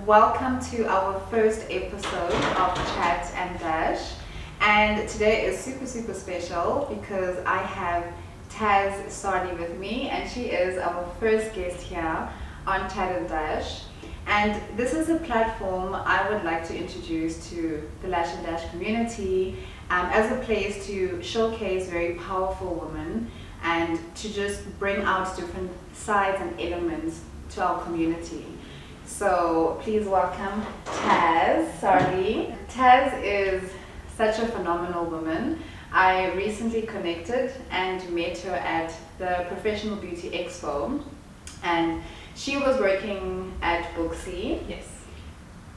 welcome to our first episode of Chat and Dash. And today is super special because I have Tas Salrie with me, and she is our first guest here on Chat and Dash. And this is a platform I would like to introduce to the Lash and Dash community as a place to showcase very powerful women and to just bring out different sides and elements to our community. So please welcome Tas Salrie. Tas is such a phenomenal woman. I recently connected and met her at the Professional Beauty Expo, and she was working at Booksy. Yes.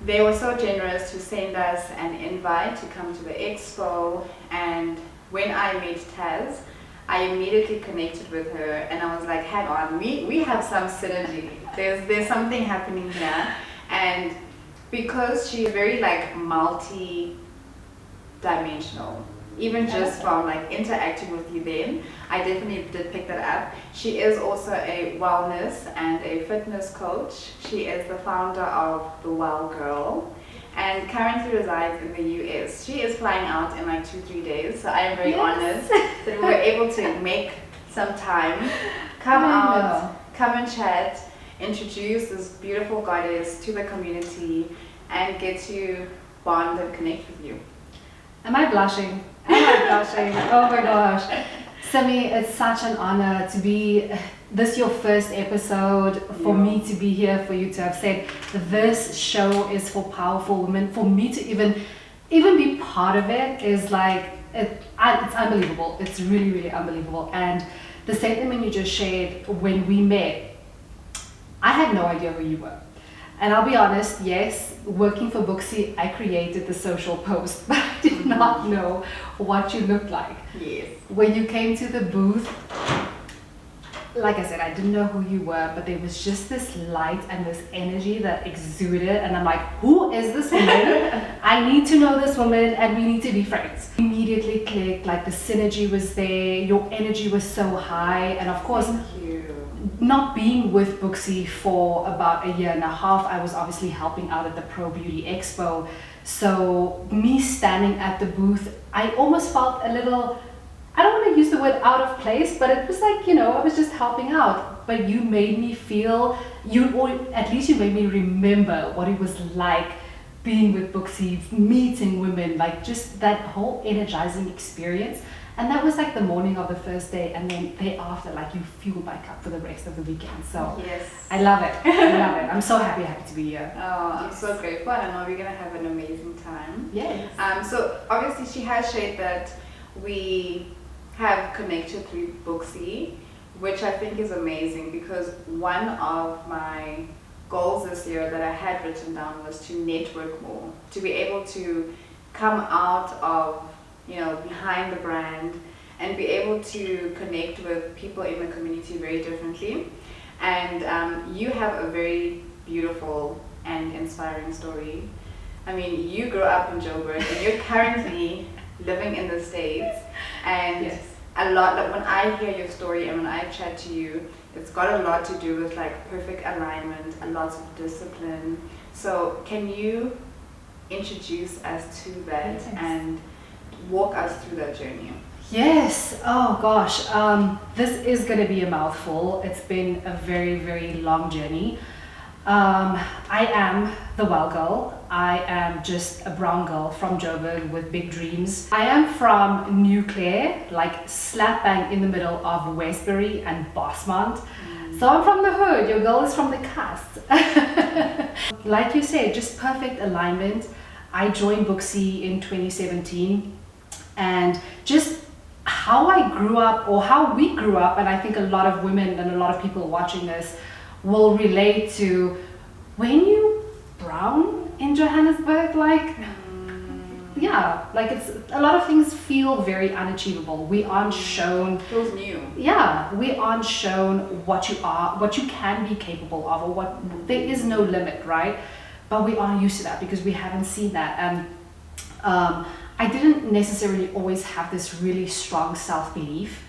They were so generous to send us an invite to come to the expo, and when I met Tas, I immediately connected with her and I was like, hang on, we have some synergy. There's something happening here. And because she's very like multi-dimensional, even just from like interacting with you then, I definitely did pick that up. She is also a wellness and a fitness coach. She is the founder of The Well Girl and currently resides in the US. She is flying out in like 2-3 days, so I am very honored that we were able to make some time, come and chat, introduce this beautiful goddess to the community and get to bond and connect with you. Am I blushing? Oh my gosh. Simi, it's such an honor to be this your first episode, for me to be here, for you to have said this show is for powerful women. For me to even be part of it is like, it's unbelievable. It's really unbelievable. And the sentiment you just shared when we met, I had no idea who you were. And I'll be honest, yes, working for Booksy, I created the social post, but I did not know what you looked like. Yes. When you came to the booth, like I said, I didn't know who you were, but there was just this light and this energy that exuded, and I'm like, who is this woman? I need to know this woman and we need to be friends. Immediately clicked, like the synergy was there, your energy was so high, and of course, not being with Booksy for about 1.5 years, I was obviously helping out at the Pro Beauty Expo. So me standing at the booth, I almost felt a little, I don't want to use the word out of place, but it was like, I was just helping out. But you made me feel, or at least you made me remember what it was like being with Booksy, meeting women, like just that whole energizing experience. And that was like the morning of the first day, and then day after, like you fueled my cup for the rest of the weekend. So yes. I love it. I'm so happy to be here. Oh, I'm so grateful, and I know we're gonna have an amazing time. Yes. So obviously she has shared that we have connected through Booksy, which I think is amazing because one of my goals this year that I had written down was to network more, to be able to come out of behind the brand and be able to connect with people in the community very differently. And you have a very beautiful and inspiring story. I mean, you grew up in Joburg and you're currently living in the States, and a lot, like when I hear your story and when I chat to you, it's got a lot to do with like perfect alignment and lots of discipline. So can you introduce us to that and walk us through that journey? Yes. Oh gosh. This is going to be a mouthful. It's been a very long journey. I am the Well Girl. I am just a brown girl from Joburg with big dreams. I am from New Clare, like slap bang in the middle of Westbury and Bosmont. So I'm from the hood. Your girl is from the cast. Like you said, just perfect alignment. I joined Booksy in 2017. And just how I grew up, or how we grew up, and I think a lot of women and a lot of people watching this will relate to, when you brown in Johannesburg, like, like it's a lot of things feel very unachievable. We aren't shown, feels new. Yeah, we aren't shown what you are, what you can be capable of, or there is no limit, right? But we aren't used to that because we haven't seen that. And I didn't necessarily always have this really strong self-belief.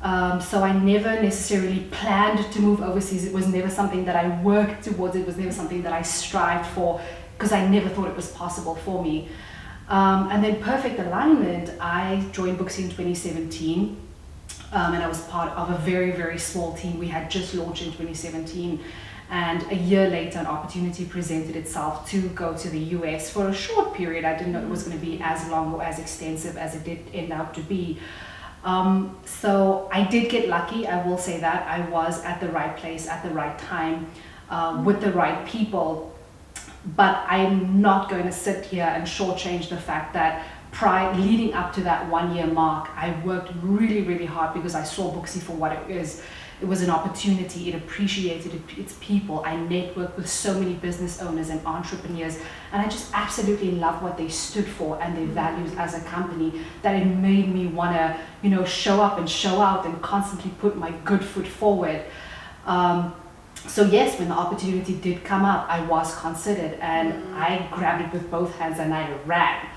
So I never necessarily planned to move overseas. It was never something that I worked towards. It was never something that I strived for, because I never thought it was possible for me. And then perfect alignment, I joined Booksy in 2017, and I was part of a very, very small team. We had just launched in 2017, and a year later an opportunity presented itself to go to the US for a short period. I didn't know it was going to be as long or as extensive as it did end up to be. So I did get lucky, I will say that. I was at the right place at the right time, with the right people. But I'm not going to sit here and shortchange the fact that leading up to that 1 year mark, I worked really, really hard, because I saw Booksy for what it is. It was an opportunity. It appreciated its people. I networked with so many business owners and entrepreneurs, and I just absolutely loved what they stood for and their values as a company, that it made me want to, show up and show out and constantly put my good foot forward. So yes, when the opportunity did come up, I was considered, and I grabbed it with both hands and I ran.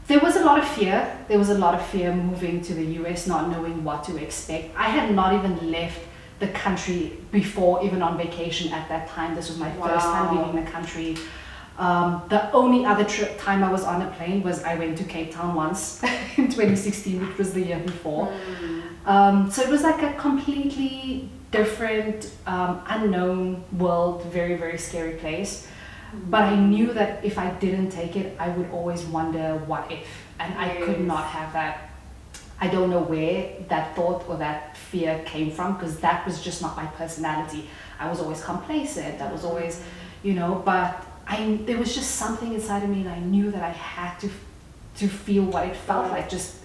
There was a lot of fear. There was a lot of fear moving to the US, not knowing what to expect. I had not even left the country before, even on vacation at that time. This was my first time leaving the country. The only other time I was on a plane was I went to Cape Town once in 2016, which was the year before. So it was like a completely different, unknown world, very, very scary place. But I knew that if I didn't take it, I would always wonder what if, and I could not have that. I don't know where that thought or that fear came from, because that was just not my personality. I was always complacent. I was always, but there was just something inside of me, and I knew that I had to feel what it felt like, just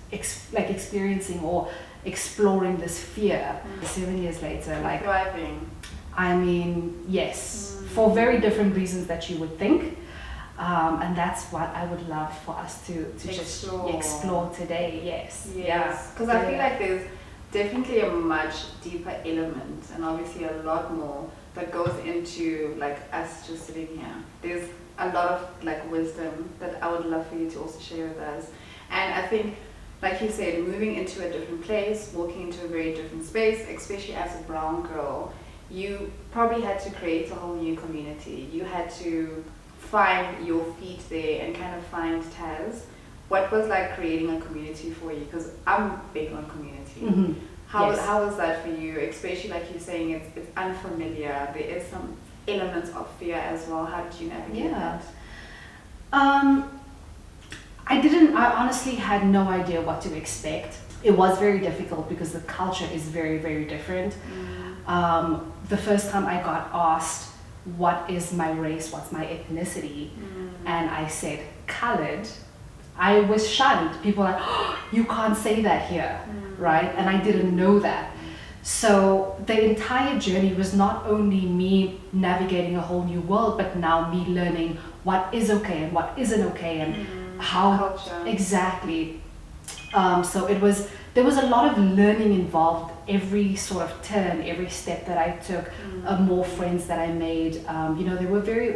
like experiencing or exploring this fear. 7 years later, like Thriving. I mean, yes, for very different reasons that you would think. And that's what I would love for us to just explore today. Yes. Yes. Because I feel like there's definitely a much deeper element, and obviously a lot more that goes into like us just sitting here. There's a lot of like wisdom that I would love for you to also share with us. And I think, like you said, moving into a different place, walking into a very different space, especially as a brown girl, you probably had to create a whole new community. You had to find your feet there and kind of find Tas. What was like creating a community for you? Because I'm big on community. Mm-hmm. How was that for you? Especially like you're saying, it's unfamiliar. There is some elements of fear as well. How did you navigate that? I honestly had no idea what to expect. It was very difficult because the culture is very, very different. The first time I got asked, what is my race, what's my ethnicity? And I said, colored. I was shunned. People were like, oh, you can't say that here, right? And I didn't know that. So the entire journey was not only me navigating a whole new world, but now me learning what is okay and what isn't okay, and how culture. Exactly. So there was a lot of learning involved. Every sort of turn, every step that I took, more friends that I made. They were very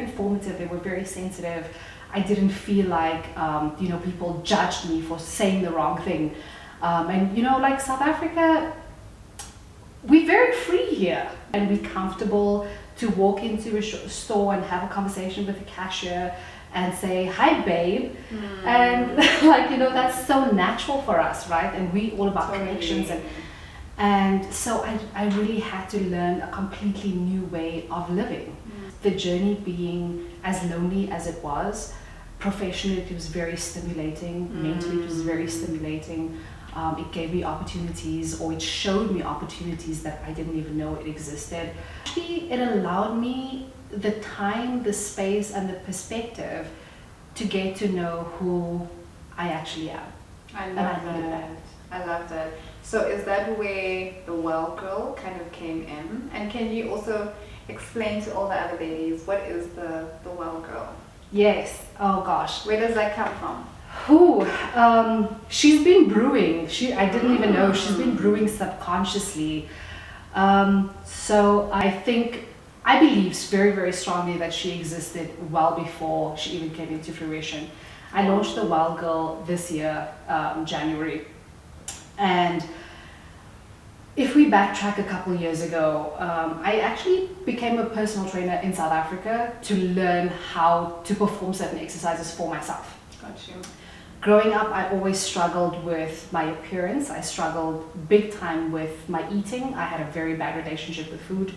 informative. They were very sensitive. I didn't feel like people judged me for saying the wrong thing. And like South Africa, we're very free here, and we're comfortable to walk into a store and have a conversation with the cashier and say, hi babe, and that's so natural for us, right? And we all about connections, and so I really had to learn a completely new way of living. The journey being as lonely as it was, professionally it was very stimulating, mentally it was very stimulating. It gave me opportunities, or it showed me opportunities that I didn't even know it existed. Actually, it allowed me the time, the space, and the perspective to get to know who I actually am. I love that. So is that where the well girl kind of came in? And can you also explain to all the other ladies, what is the well girl? Yes. Oh gosh. Where does that come from? She's been brewing. I didn't even know. She's been brewing subconsciously. So I believe very, very strongly that she existed well before she even came into fruition. I launched the Well Girl this year, January. And we backtrack a couple years ago, I actually became a personal trainer in South Africa to learn how to perform certain exercises for myself. Got you. Growing up, I always struggled with my appearance. I struggled big time with my eating. I had a very bad relationship with food.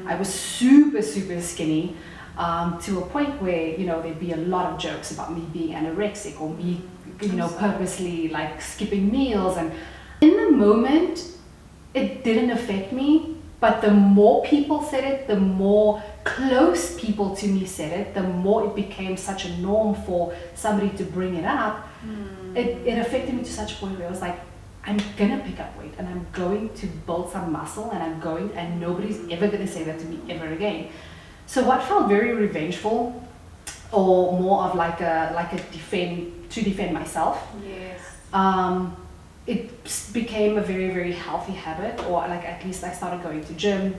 I was super, super skinny, to a point where, you know, there'd be a lot of jokes about me being anorexic or me, you know, purposely like skipping meals. And in the moment, it didn't affect me, but the more people said it, the more close people to me said it, the more it became such a norm for somebody to bring it up. It affected me to such a point where I was like, I'm gonna pick up weight and I'm going to build some muscle and nobody's ever gonna say that to me ever again. So what felt very revengeful, or more of like a defend myself. Yes. It became a very, very healthy habit, or like at least I started going to gym.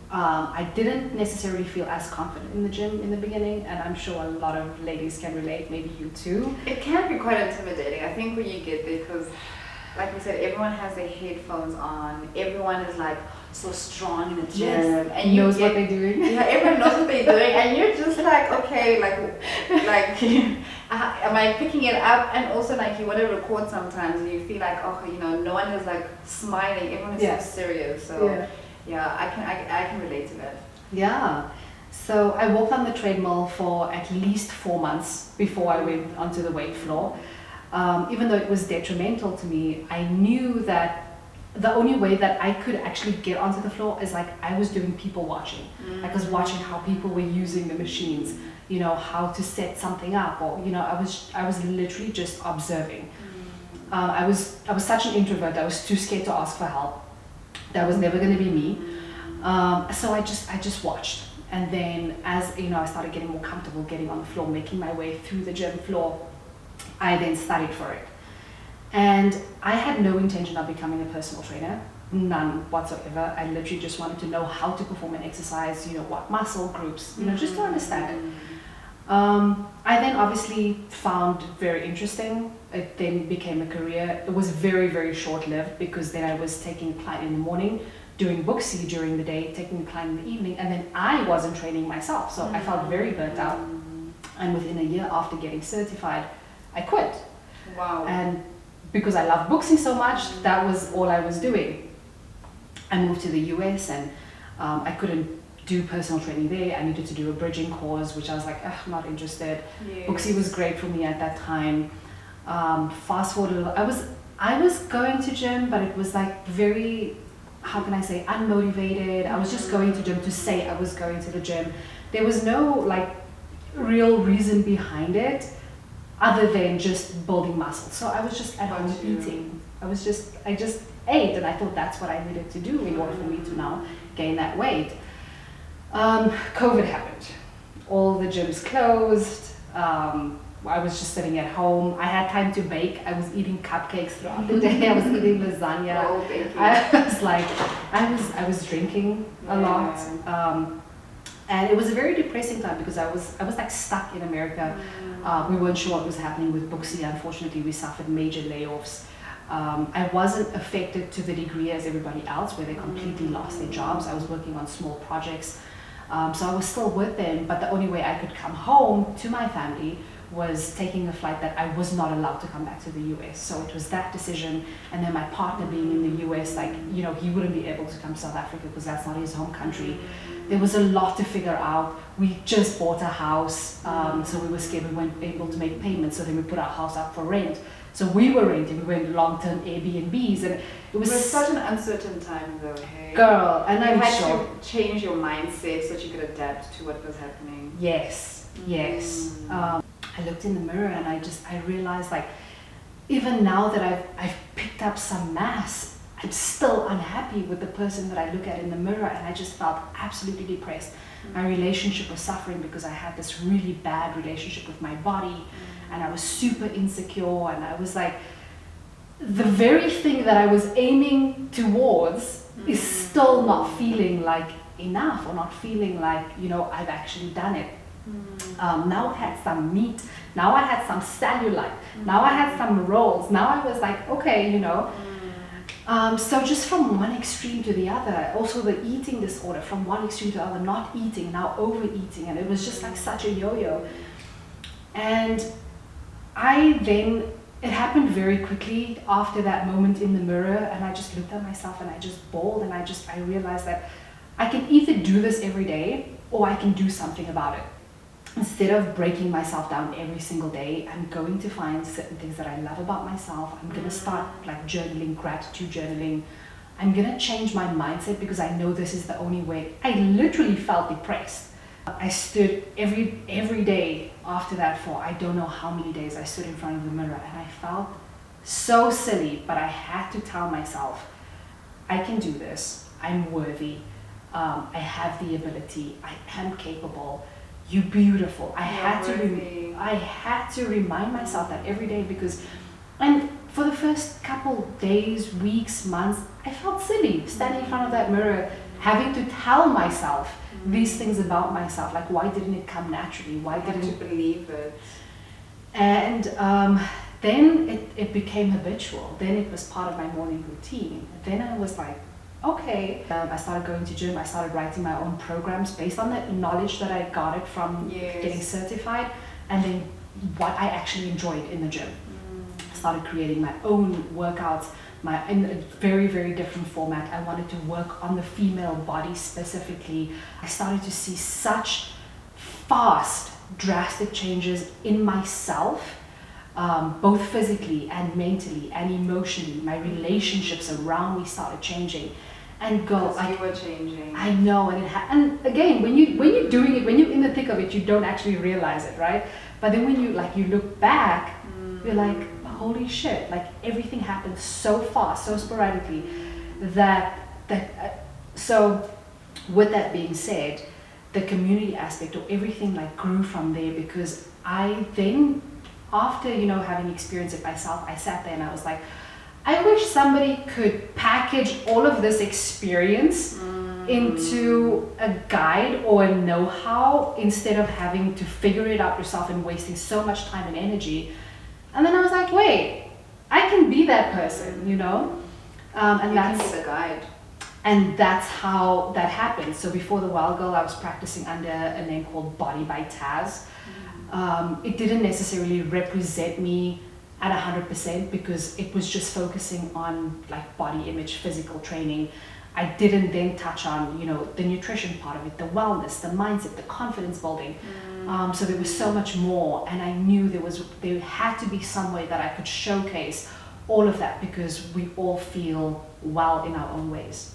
I didn't necessarily feel as confident in the gym in the beginning, and I'm sure a lot of ladies can relate, maybe you too. It can be quite intimidating, I think, when you get there, because like you said, everyone has their headphones on, everyone is like so strong in the gym, and you knows what they're doing. Yeah, everyone knows what they're doing, and you're just like, okay, like am I picking it up? And also like you want to record sometimes, and you feel like, oh, you know, no one is like smiling, everyone is so serious. So yeah, I can relate to that. Yeah. So I walked on the treadmill for at least 4 months before I went onto the weight floor. Even though it was detrimental to me, I knew that the only way that I could actually get onto the floor is like I was doing people watching. Like I was watching how people were using the machines, you know, how to set something up, or you know, I was literally just observing. I was such an introvert. I was too scared to ask for help. That was never going to be me. So I just watched. And then as you know, I started getting more comfortable getting on the floor, making my way through the gym floor. I then studied for it. And I had no intention of becoming a personal trainer, none whatsoever. I literally just wanted to know how to perform an exercise, you know, what muscle groups, you know, just to understand it. I then obviously found very interesting. It then became a career. It was very, very short-lived, because then I was taking a client in the morning, doing Booksy during the day, taking a client in the evening, and then I wasn't training myself. So I felt very burnt out. And within a year after getting certified, I quit. Wow. And because I love Booksy so much, that was all I was doing. I moved to the US, and I couldn't do personal training there. I needed to do a bridging course, which I was like, I'm not interested. Yes. Booksy was great for me at that time. Fast forward a little, I was going to gym, but it was like very, how can I say, unmotivated. I was just going to gym to say I was going to the gym. There was no like real reason behind it, other than just building muscle. So I was just at home eating. I just ate, and I thought that's what I needed to do in order for me to now gain that weight. COVID happened. All the gyms closed. I was just sitting at home. I had time to bake. I was eating cupcakes throughout the day. I was eating lasagna. I was drinking a lot. And it was a very depressing time, because I was like stuck in America. We weren't sure what was happening with Booksy. Unfortunately, we suffered major layoffs. I wasn't affected to the degree as everybody else, where they completely lost their jobs. I was working on small projects. So I was still with them, but the only way I could come home to my family was taking a flight that I was not allowed to come back to the US. So it was that decision, and then my partner being in the US, like, you know, he wouldn't be able to come to South Africa because that's not his home country. There was a lot to figure out. We just bought a house, so we were scared we weren't able to make payments, so then we put our house up for rent. So we were renting, we went long-term Airbnbs, and it was such an uncertain time though, hey? Girl, and you had to change your mindset so that you could adapt to what was happening. Yes, yes. I looked in the mirror, and I realized, like, even now that I've picked up some mass, I'm still unhappy with the person that I look at in the mirror, and I just felt absolutely depressed. My relationship was suffering because I had this really bad relationship with my body, and I was super insecure, and I was like, the very thing that I was aiming towards is still not feeling like enough, or not feeling like, you know, I've actually done it. Now I had some meat, now I had some cellulite, now I had some rolls, now I was like, okay, you know, So just from one extreme to the other, also the eating disorder from one extreme to the other, not eating, now overeating, and it was just like such a yo-yo. And it happened very quickly after that moment in the mirror, and I just looked at myself and I just bawled, and I realized that I can either do this every day or I can do something about it. Instead of breaking myself down every single day, I'm going to find certain things that I love about myself. I'm going to start like journaling, gratitude journaling. I'm going to change my mindset because I know this is the only way. I literally felt depressed. I stood every day after that for I don't know how many days. I stood in front of the mirror and I felt so silly, but I had to tell myself, I can do this. I'm worthy. I have the ability. I am capable. You're beautiful. I had to remind myself that every day because, and for the first couple days, weeks, months, I felt silly standing in front of that mirror, having to tell myself these things about myself. Like, why didn't it come naturally? Why didn't you believe it? And then it became habitual. Then it was part of my morning routine. Then I was like, okay. I started going to gym. I started writing my own programs based on the knowledge that I got it from getting certified, and then what I actually enjoyed in the gym. I started creating my own workouts, in a very, very different format. I wanted to work on the female body specifically. I started to see such fast, drastic changes in myself, both physically and mentally and emotionally. My relationships around me started changing. And girl, you were changing. I know, and again, when you're doing it, when you're in the thick of it, you don't actually realize it, right? But then when you look back, you're like, holy shit! Like everything happened so fast, so sporadically, so with that being said, the community aspect of everything like grew from there because I then, after having experienced it myself, I sat there and I was like, I wish somebody could package all of this experience into a guide or a know-how instead of having to figure it out yourself and wasting so much time and energy. And then I was like, wait, I can be that person, and that's can be the guide. And that's how that happened. So before the Wild Girl, I was practicing under a name called Body by Tas. It didn't necessarily represent me at 100% because it was just focusing on like body image, physical training. I didn't then touch on, the nutrition part of it, the wellness, the mindset, the confidence building. So there was so much more, and I knew there had to be some way that I could showcase all of that because we all feel well in our own ways.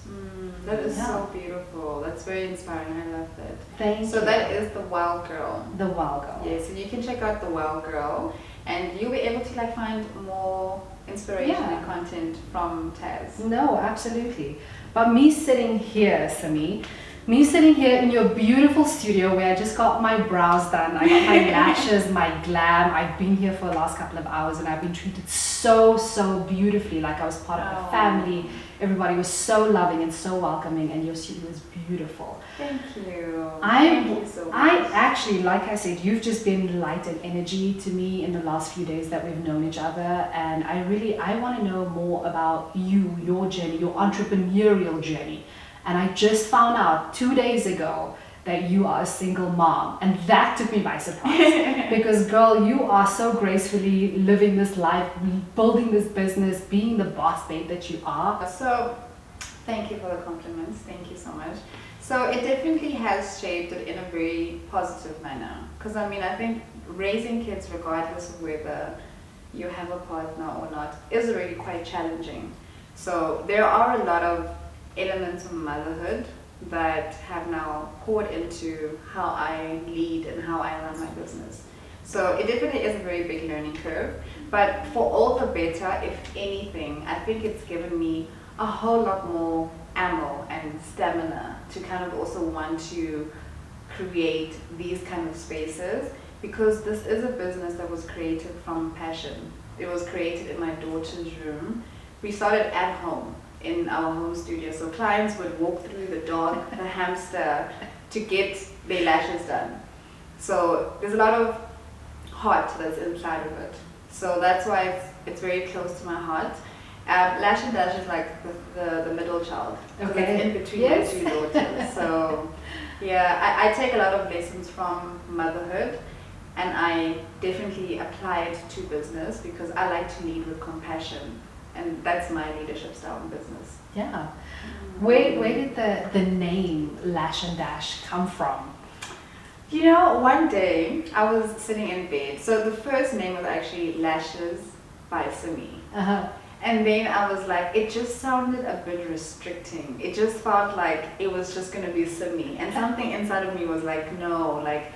That is so beautiful. That's very inspiring. I love that. Thank you. So that is the Wild Girl. The Wild Girl. Yeah, so you can check out the Wild Girl and you'll be able to like find more inspiration and content from Tas. No, absolutely. But me sitting here, Sami, me sitting here in your beautiful studio where I just got my brows done, I got my lashes, my glam. I've been here for the last couple of hours and I've been treated so, so beautifully, like I was part of a family. Everybody was so loving and so welcoming, and your studio is beautiful. Thank you. Thank you so much. I actually, like I said, you've just been light and energy to me in the last few days that we've known each other, and I want to know more about you, your journey, your entrepreneurial journey. And I just found out 2 days ago that you are a single mom, and that took me by surprise because girl, you are so gracefully living this life, building this business, being the boss babe that you are. So thank you for the compliments. Thank you so much. So it definitely has shaped it in a very positive manner because I think raising kids regardless of whether you have a partner or not is already quite challenging. So there are a lot of elements of motherhood that have now poured into how I lead and how I run my business. So it definitely is a very big learning curve, but for all the better, if anything, I think it's given me a whole lot more ammo and stamina to kind of also want to create these kind of spaces because this is a business that was created from passion. It was created in my daughter's room. We started at home in our home studio. So clients would walk through the dog, the hamster to get their lashes done. So there's a lot of heart that's inside of it. So that's why it's very close to my heart. Lash and Dash is like the middle child. Because Okay. it's in between Yes. my two daughters. So, yeah, I take a lot of lessons from motherhood. And I definitely apply it to business because I like to lead with compassion. And that's my leadership style in business. Yeah. Where did the name Lash and Dash come from? You know, one day I was sitting in bed. So the first name was actually Lashes by Simi. Uh-huh. And then I was like, it just sounded a bit restricting. It just felt like it was just going to be Simi. And something inside of me was like, no, like,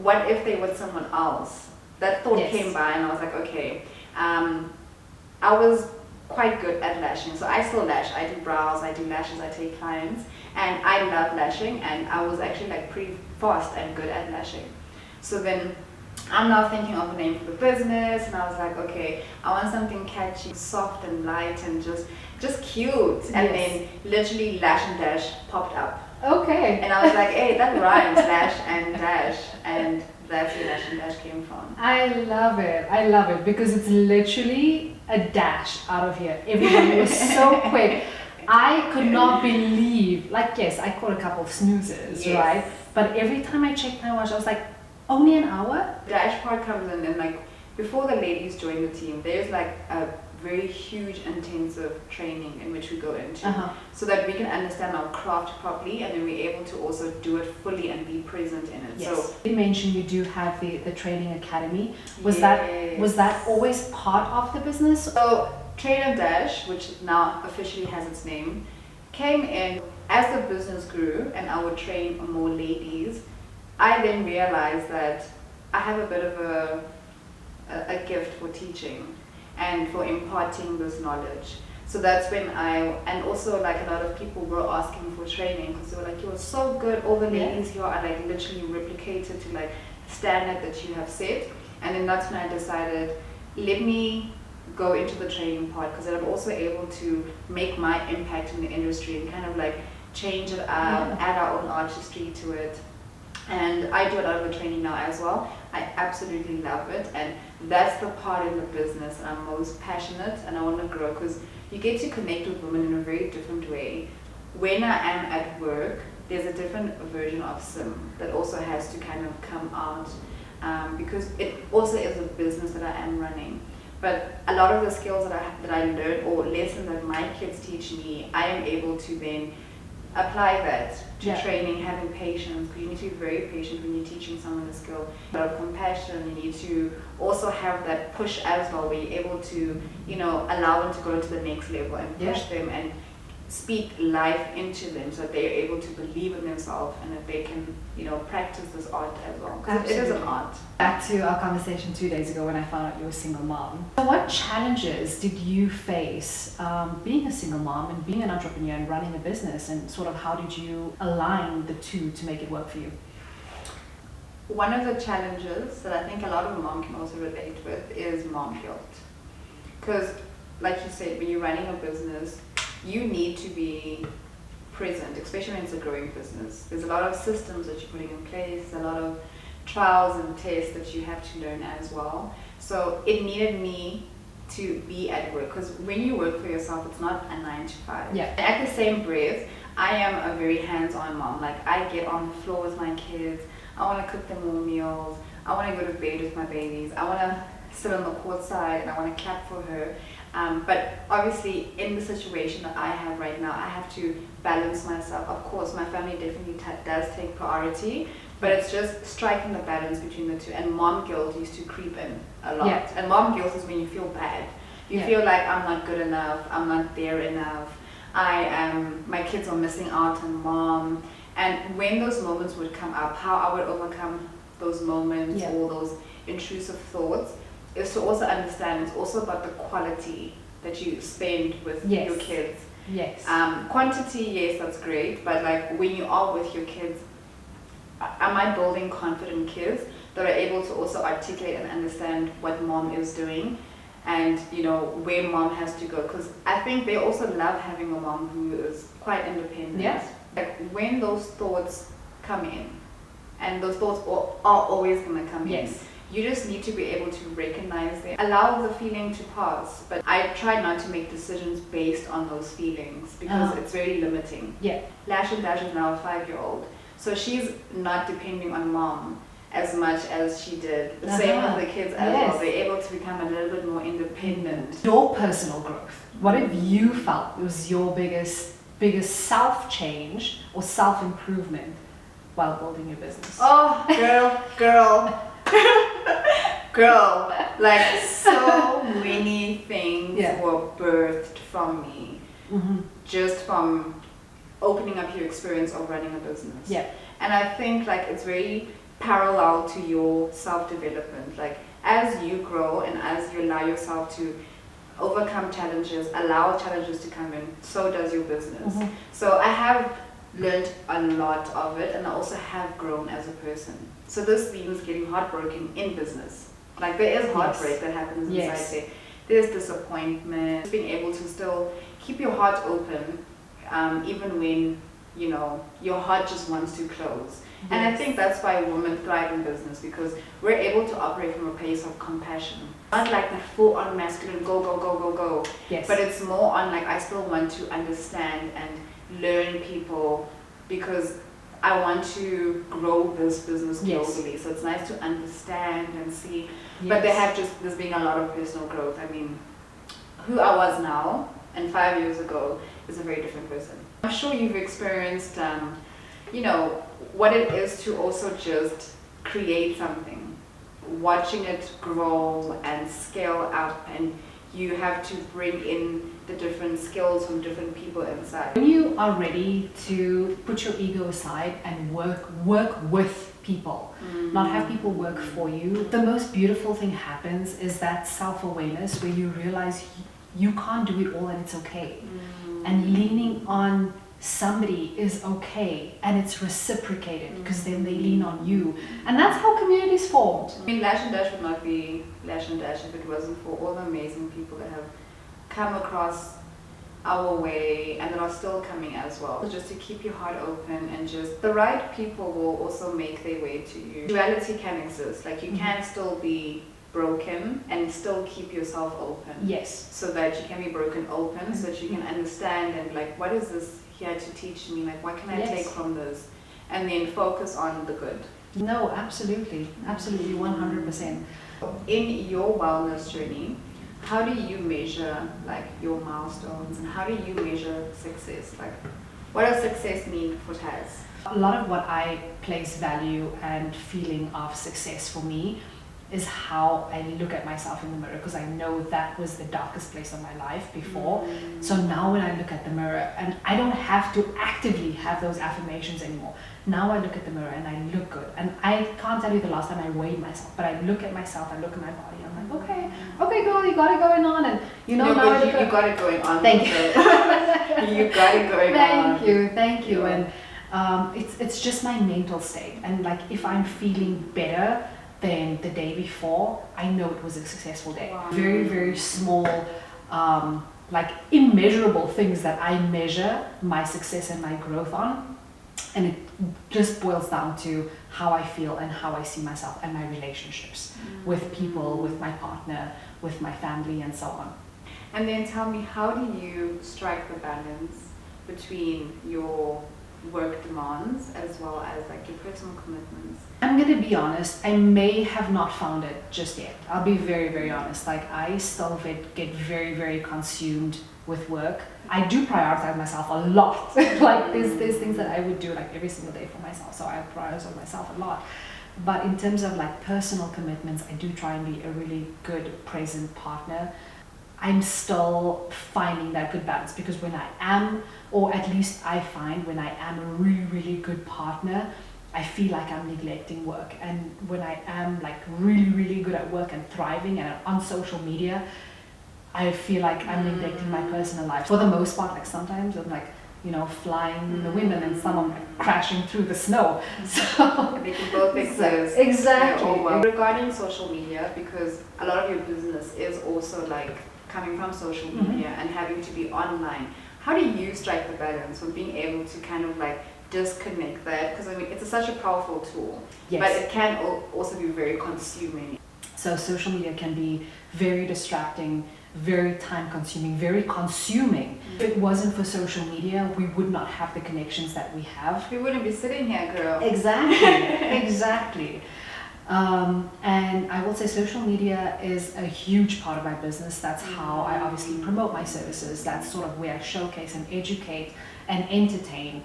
what if they were someone else? That thought Yes. came by and I was like, okay. I was quite good at lashing. So I still lash. I do brows, I do lashes, I take clients. And I love lashing and I was actually like pretty fast and good at lashing. So then I'm now thinking of a name for the business and I was like, okay, I want something catchy, soft and light and just cute. And Yes. then literally Lash and Dash popped up. Okay. And I was like, hey, that rhymes, Lash and Dash. And that's where Lash and Dash came from. I love it. I love it because it's literally a dash out of here. Everybody was so quick. I could not believe, like, yes, I caught a couple of snoozes, Yes. right? But every time I checked my watch, I was like, only an hour? Dash part comes in and like before the ladies join the team, there's like a very huge intensive training in which we go into Uh-huh. so that we can understand our craft properly and then we're able to also do it fully and be present in it. Yes. So You mentioned you do have the training academy. Was that always part of the business? So Trainer Dash, which now officially has its name, came in as the business grew and I would train more ladies. I then realized that I have a bit of a gift for teaching and for imparting this knowledge. So that's when and also like a lot of people were asking for training because they were like, you're so good, all the ladies here are like literally replicated to like the standard that you have set. And then that's when I decided, let me go into the training part because then I'm also able to make my impact in the industry and kind of like change it up, add our own artistry to it. And I do a lot of the training now as well. I absolutely love it and that's the part in the business I'm most passionate and I want to grow because you get to connect with women in a very different way. When I am at work, there's a different version of Sim that also has to kind of come out because it also is a business that I am running. But a lot of the skills that I learned or lessons that my kids teach me, I am able to then apply that to training, having patience, because you need to be very patient when you're teaching someone a skill. A lot of compassion, you need to also have that push as well, where you're able to, allow them to go to the next level and push them and speak life into them so that they're able to believe in themselves and that they can, practice this art as well. Because it is an art. Back to our conversation 2 days ago when I found out you were a single mom. So what challenges did you face being a single mom and being an entrepreneur and running a business, and sort of how did you align the two to make it work for you? One of the challenges that I think a lot of mom can also relate with is mom guilt. Because like you said, when you're running a business, you need to be present, especially when it's a growing business. There's a lot of systems that you're putting in place, a lot of trials and tests that you have to learn as well. So it needed me to be at work because when you work for yourself, it's not a 9 to 5. Yeah. And at the same breath, I am a very hands-on mom. Like I get on the floor with my kids. I want to cook them more meals. I want to go to bed with my babies. I want to sit on the court side and I want to clap for her. But obviously in the situation that I have right now, I have to balance myself. Of course, my family definitely does take priority, but it's just striking the balance between the two. And mom guilt used to creep in a lot. Yeah. And mom guilt is when you feel bad. You feel like I'm not good enough, I'm not there enough, my kids are missing out on mom. And when those moments would come up, how I would overcome those moments or those intrusive thoughts is to also understand it's also about the quality that you spend with your kids. Yes. Quantity, yes, that's great, but like when you are with your kids, am I building confident kids that are able to also articulate and understand what mom is doing and where mom has to go? Because I think they also love having a mom who is quite independent. Yes. Like when those thoughts come in, and those thoughts are always going to come in, You just need to be able to recognize them, allow the feeling to pass. But I try not to make decisions based on those feelings because it's very limiting. Yeah. Lash and Dash is now a 5-year-old, so she's not depending on mom as much as she did. The same with the kids as well. They're able to become a little bit more independent. Your personal growth. What have you felt was your biggest self change or self improvement while building your business? Oh, girl. Girl, like so many things were birthed from me, just from opening up your experience of running a business. Yeah. And I think like it's very parallel to your self-development. Like as you grow and as you allow yourself to overcome challenges, allow challenges to come in, so does your business. So I have learned a lot of it, and I also have grown as a person. So this means getting heartbroken in business. Like there is heartbreak that happens inside there. There's disappointment. Being able to still keep your heart open, even when you know your heart just wants to close. And I think that's why women thrive in business, because we're able to operate from a place of compassion. Not like the full-on masculine go. Yes. But it's more on like I still want to understand and learn people, because I want to grow this business globally. So it's nice to understand and see. But there's been a lot of personal growth. I mean, who I was now and 5 years ago is a very different person. I'm sure you've experienced, you know, what it is to also just create something, watching it grow and scale up, and you have to bring in the different skills from different people inside. When you are ready to put your ego aside and work with people, not have people work for you, the most beautiful thing happens is that self-awareness where you realize you can't do it all and it's okay. And leaning on somebody is okay, and it's reciprocated because then they lean on you, and that's how communities formed. I mean, Lash and Dash would not be Lash and Dash if it wasn't for all the amazing people that have come across our way and that are still coming as well. Just to keep your heart open, and just the right people will also make their way to you. Duality can exist, like you can still be broken and still keep yourself open. Yes. So that you can be broken open, so that you can understand and like, what is this here to teach me? Like, what can I take from this? And then focus on the good. No, absolutely. Absolutely, 100%. In your wellness journey, how do you measure like your milestones, and how do you measure success? Like, what does success mean for Tas? A lot of what I place value and feeling of success for me is how I look at myself in the mirror, because I know that was the darkest place of my life before. So now when I look at the mirror, and I don't have to actively have those affirmations anymore. Now I look at the mirror and I look good. And I can't tell you the last time I weighed myself, but I look at myself, I look at my body, I'm like, okay girl, you got it going on. And you know, now you got it going on. Thank you. You got it going on. Thank you. And it's just my mental state. And like, if I'm feeling better than the day before, I know it was a successful day. Wow. Very, very small, like immeasurable things that I measure my success and my growth on. And it just boils down to how I feel and how I see myself and my relationships with people, with my partner, with my family, and so on. And then tell me, how do you strike the balance between your work demands as well as like your personal commitments? I'm gonna be honest, I may have not found it just yet. I'll be very, very honest. Like, I still get very, very consumed with work. I do prioritize myself a lot. Like there's things that I would do like every single day for myself, so I prioritize myself a lot. But in terms of like personal commitments, I do try and be a really good present partner. I'm still finding that good balance, because when I am, or at least I find when I am a really, really good partner, I feel like I'm neglecting work. And when I am like really, really good at work and thriving and on social media, I feel like I'm neglecting my personal life. For the most part, like sometimes I'm like, you know, flying in the wind and then someone like crashing through the snow. So they can both exist. Exactly. Yeah, well. Regarding social media, because a lot of your business is also like coming from social media and having to be online, how do you strike the balance from being able to kind of like disconnect that, because I mean it's such a powerful tool, Yes. but it can also be very consuming. So social media can be very distracting, very time consuming, very consuming. If it wasn't for social media, we would not have the connections that we have. We wouldn't be sitting here, girl. Exactly, exactly. And I will say social media is a huge part of my business. That's how I obviously promote my services. That's sort of where I showcase and educate and entertain.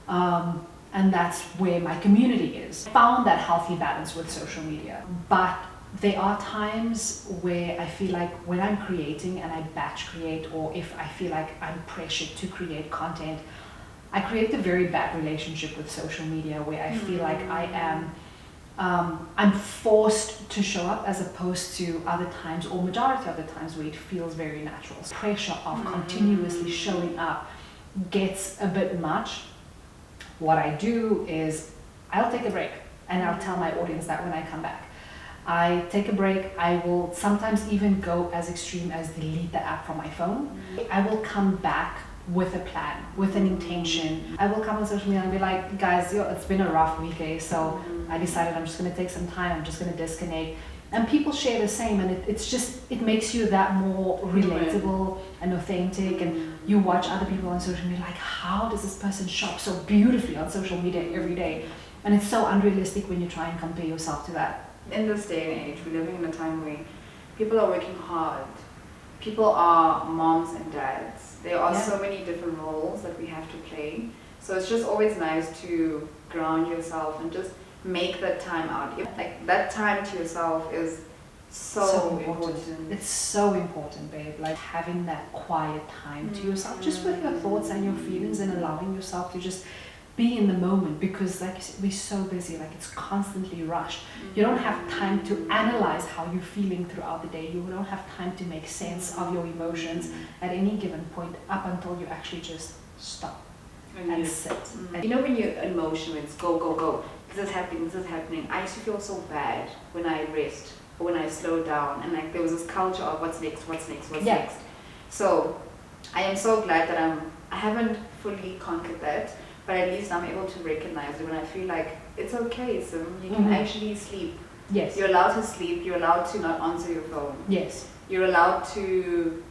And that's where my community is. I found that healthy balance with social media. But there are times where I feel like when I'm creating and I batch create, or if I feel like I'm pressured to create content, I create a very bad relationship with social media where I feel like I'm forced to show up as opposed to other times, or majority of the times, where it feels very natural. Pressure of continuously showing up gets a bit much. What I do is I'll take a break, and I'll tell my audience that when I come back. I take a break. I will sometimes even go as extreme as delete the app from my phone. I will come back with a plan, with an intention. I will come on social media and be like, guys, it's been a rough week, so I decided I'm just going to take some time. I'm just going to disconnect. And people share the same, and it makes you that more relatable and authentic. And you watch other people on social media like, how does this person shop so beautifully on social media every day? And it's so unrealistic when you try and compare yourself to that. In this day and age, we're living in a time where people are working hard. People are moms and dads. There are so many different roles that we have to play. So it's just always nice to ground yourself and just make that time out. Like that time to yourself is so important. It's so important, babe. Like having that quiet time to yourself, just with your thoughts and your feelings, and allowing yourself to just be in the moment, because like you said, we're so busy, like it's constantly rushed. You don't have time to analyze how you're feeling throughout the day. You don't have time to make sense of your emotions at any given point, up until you actually just stop and sit. You know, when you're emotional, it's go, go, go. This is happening, this is happening. I used to feel so bad when I rest, or when I slow down, and like there was this culture of what's next, what's next, what's next. So I am so glad that I haven't fully conquered that, but at least I'm able to recognize it when I feel like it's okay, so you can actually sleep. Yes. You're allowed to sleep, you're allowed to not answer your phone. Yes. You're allowed to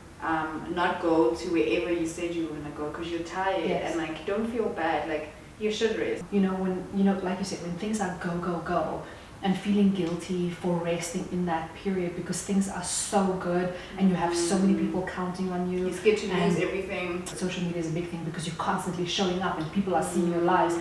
not go to wherever you said you were going to go because you're tired, and like don't feel bad, like you should rest. You know, like you said, when things are go, go, go, and feeling guilty for resting in that period because things are so good and you have so many people counting on you. You're scared to lose everything. Social media is a big thing because you're constantly showing up and people are seeing your lives,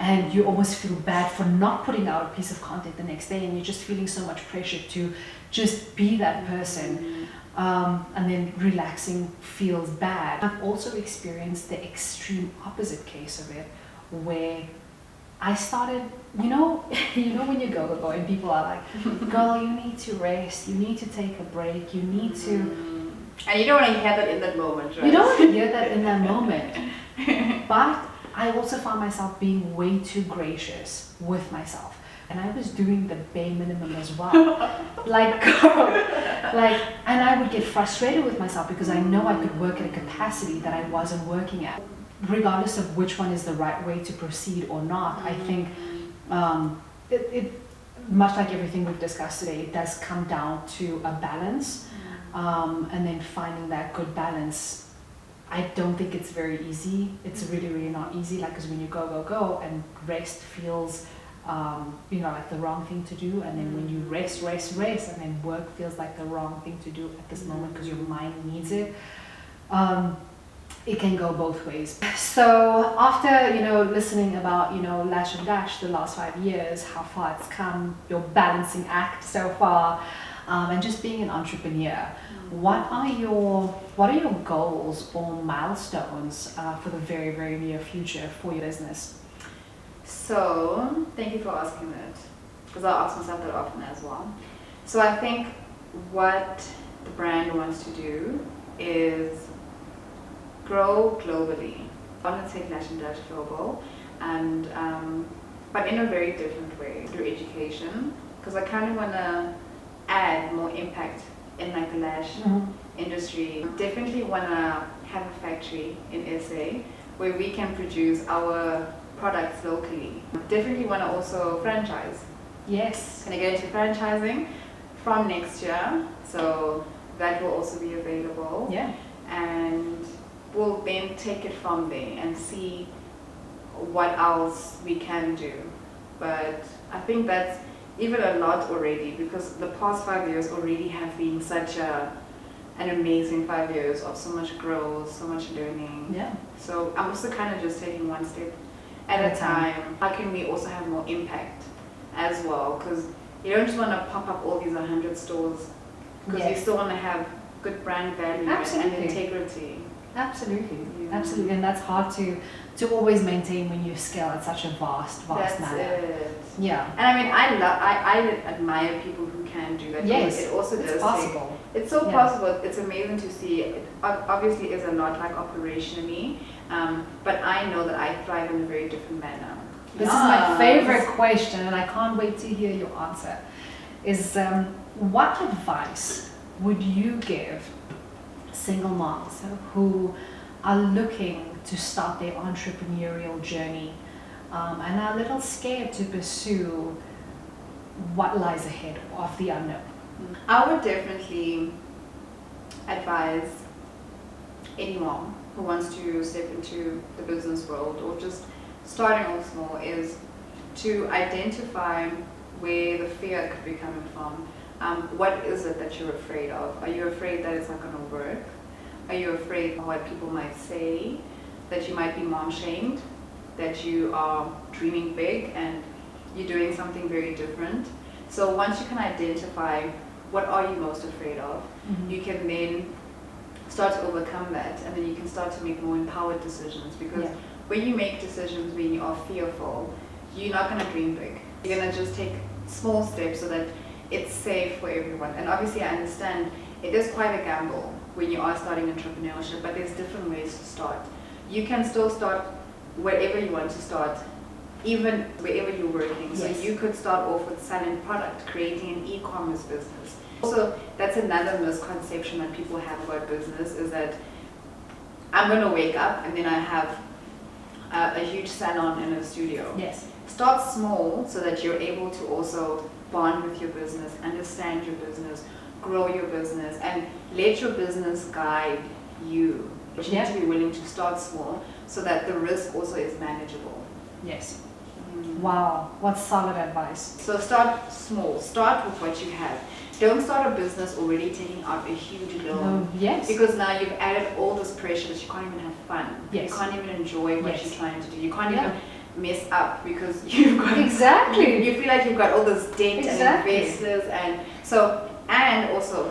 and you almost feel bad for not putting out a piece of content the next day, and you're just feeling so much pressure to just be that person. And then relaxing feels bad. I've also experienced the extreme opposite case of it, where I started, you know when you go and people are like, girl, you need to rest, you need to take a break, you need to... And you don't want to hear that in that moment, right? You don't want to hear that in that moment. But I also found myself being way too gracious with myself. And I was doing the bare minimum as well. Like, girl, and I would get frustrated with myself because I know I could work at a capacity that I wasn't working at. Regardless of which one is the right way to proceed or not, I think it much like everything we've discussed today, it does come down to a balance, and then finding that good balance. I don't think it's very easy. It's really, really not easy. Like, because when you go, and rest feels, like the wrong thing to do, and then when you rest, and then work feels like the wrong thing to do at this moment because your mind needs it. It can go both ways. So after, listening about, Lash and Dash the last 5 years, how far it's come, your balancing act so far, and just being an entrepreneur, what are your goals or milestones for the very, very near future for your business? So, thank you for asking that, because I ask myself that often as well. So I think what the brand wants to do is grow globally. I want to take Lash and Dash global, and but in a very different way, through education, because I kind of want to add more impact in like the lash industry. Definitely want to have a factory in SA where we can produce our products locally. Definitely want to also franchise. Yes. Going to get into franchising from next year, so that will also be available. Yeah. And we'll then take it from there and see what else we can do. But I think that's even a lot already, because the past 5 years already have been such an amazing 5 years of so much growth, so much learning. Yeah. So I'm also kind of just taking one step at a time. How can we also have more impact as well? Because you don't just want to pop up all these 100 stores, because you still want to have good brand value and integrity. Absolutely, absolutely, and that's hard to always maintain when you scale at such a vast That's manner. it. Yeah. And I mean, I admire people who can do that. Yes, it also does. It's possible. It's so possible. It's amazing to see. It obviously is a lot like operationally, but I know that I thrive in a very different manner. This is my favorite question, and I can't wait to hear your answer. Is what advice would you give single moms who are looking to start their entrepreneurial journey and are a little scared to pursue what lies ahead of the unknown? I would definitely advise any mom who wants to step into the business world or just starting off small is to identify where the fear could be coming from. What is it that you're afraid of? Are you afraid that it's not going to work? Are you afraid of what people might say? That you might be mom shamed? That you are dreaming big and you're doing something very different? So once you can identify what are you most afraid of, you can then start to overcome that, and then you can start to make more empowered decisions, because when you make decisions when you are fearful, you're not going to dream big. You're going to just take small steps so that it's safe for everyone. And obviously I understand it is quite a gamble when you are starting entrepreneurship, but there's different ways to start. You can still start wherever you want to start, even wherever you're working. So you could start off with selling product, creating an e-commerce business. Also, that's another misconception that people have about business, is that I'm going to wake up and then I have a huge salon and a studio. Yes. Start small so that you're able to also bond with your business, understand your business, grow your business, and let your business guide you. But you need to be willing to start small so that the risk also is manageable. Yes. Wow, what solid advice. So start small. Start with what you have. Don't start a business already taking out a huge loan. Because now you've added all this pressure that you can't even have fun. You can't even enjoy what you're trying to do. You can't even mess up because you've got you feel like you've got all this debt and investors, and so, and also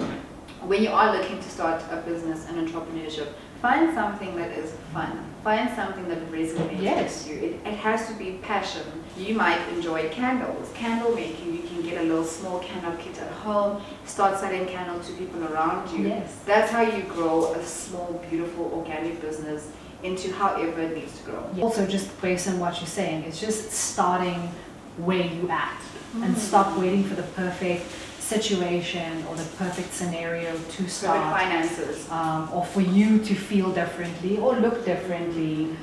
when you are looking to start a business and entrepreneurship, find something that is fun. Find something that resonates with you. It has to be passion. You might enjoy candles, candle making. You can get a little small candle kit at home, start selling candles to people around you. That's how you grow a small, beautiful, organic business into however it needs to grow. Also, just based on what you're saying, it's just starting where you at and stop waiting for the perfect situation or the perfect scenario to start. Perfect finances. Or for you to feel differently or look differently.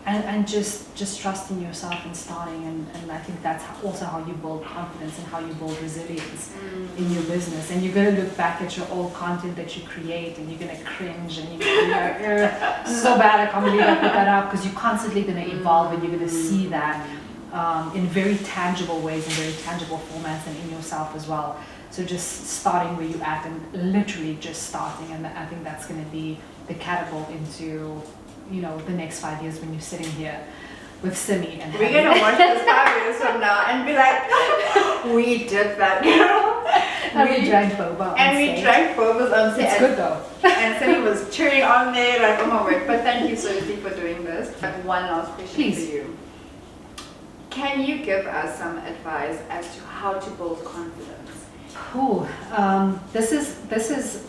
And just trusting yourself and starting, and I think that's also how you build confidence and how you build resilience in your business. And you're going to look back at your old content that you create and you're going to cringe and you're going to be like, so bad, I can't believe I put that up, because you're constantly going to evolve and you're going to see that in very tangible ways, in very tangible formats, and in yourself as well. So just starting where you're at and literally just starting, and I think that's going to be the catapult into, you know, the next 5 years when you're sitting here with Simi. And we're going to watch this 5 years from now and be like, we did that, girl. And we drank boba. And we drank bobas on stage. It's good though. And Simi was cheering on there, like, oh my word. But thank you, Sophie, for doing this. I have one last question for you. Can you give us some advice as to how to build confidence? Ooh, this is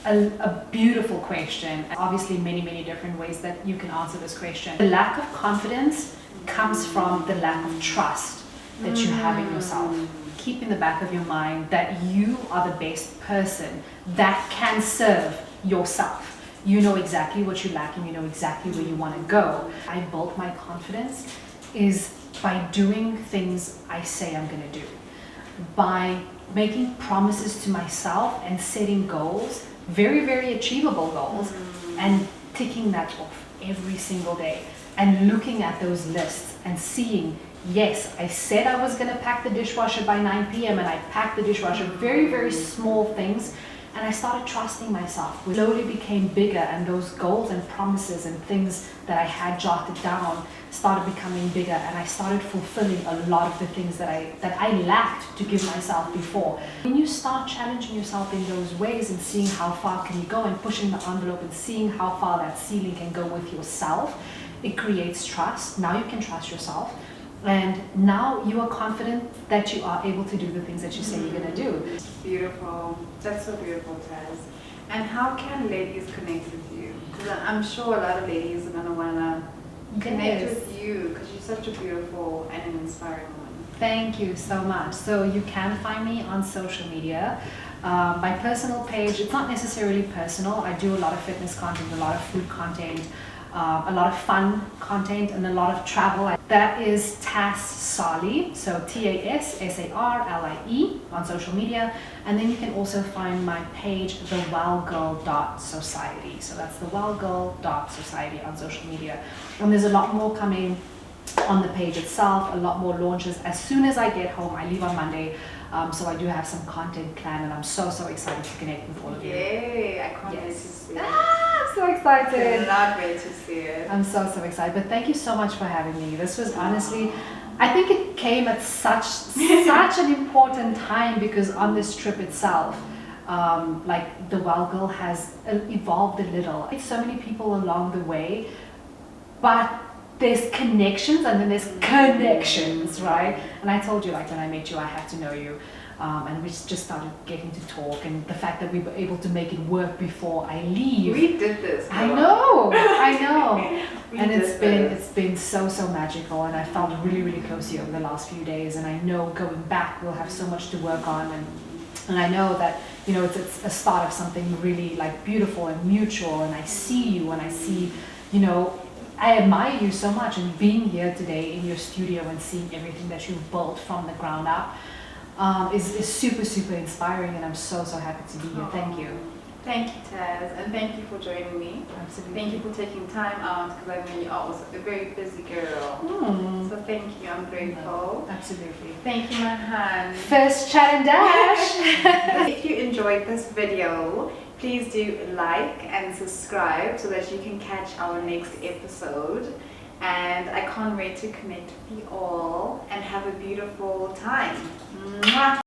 a beautiful question. Obviously, many different ways that you can answer this question. The lack of confidence comes from the lack of trust that you have in yourself. Keep in the back of your mind that you are the best person that can serve yourself. You know exactly what you lack and you know exactly where you want to go. I built my confidence is by doing things I say I'm going to do, by making promises to myself and setting goals, very, very achievable goals, and ticking that off every single day and looking at those lists and seeing, yes, I said I was going to pack the dishwasher by 9 p.m. and I packed the dishwasher. Very, very small things. And I started trusting myself. We slowly became bigger, and those goals and promises and things that I had jotted down started becoming bigger, and I started fulfilling a lot of the things that I lacked to give myself before. When you start challenging yourself in those ways and seeing how far can you go and pushing the envelope and seeing how far that ceiling can go with yourself, it creates trust. Now you can trust yourself. And now you are confident that you are able to do the things that you say you're going to do. Beautiful. That's so beautiful, Taz. And how can ladies connect with you? Because I'm sure a lot of ladies are going to want to connect with you because you're such a beautiful and an inspiring woman. Thank you so much. So you can find me on social media. My personal page, it's not necessarily personal. I do a lot of fitness content, a lot of food content, a lot of fun content, and a lot of travel. That is Tas Salrie, so TASSARLIE on social media. And then you can also find my page, thewellgirl.society. So that's thewellgirl.society on social media. And there's a lot more coming on the page itself, a lot more launches. As soon as I get home, I leave on Monday. So I do have some content planned, and I'm so excited to connect with all of you. Yay! I can't wait to see it. I'm so excited. I cannot wait to see it. I'm so excited. But thank you so much for having me. This was honestly, I think it came at such an important time, because on this trip itself, like the Well Girl has evolved a little. It's so many people along the way, but there's connections and then there's connections, right? And I told you, like, when I met you, I had to know you. And we just started getting to talk, and the fact that we were able to make it work before I leave. We did this. I know. And it's been so magical, and I felt really close to you over the last few days, and I know going back we'll have so much to work on, and I know that, you know, it's a start of something really like beautiful and mutual, and I see you and I see, you know, I admire you so much, and being here today in your studio and seeing everything that you've built from the ground up is super inspiring, and I'm so happy to be here. Thank you. Thank you, Taz, and thank you for joining me. Absolutely. Thank you for taking time out, because I know you're also a very busy girl. So thank you, I'm grateful. Absolutely. Thank you, my hand. First chat and dash. If you enjoyed this video, please do like and subscribe so that you can catch our next episode. And I can't wait to connect with you all and have a beautiful time. Mwah!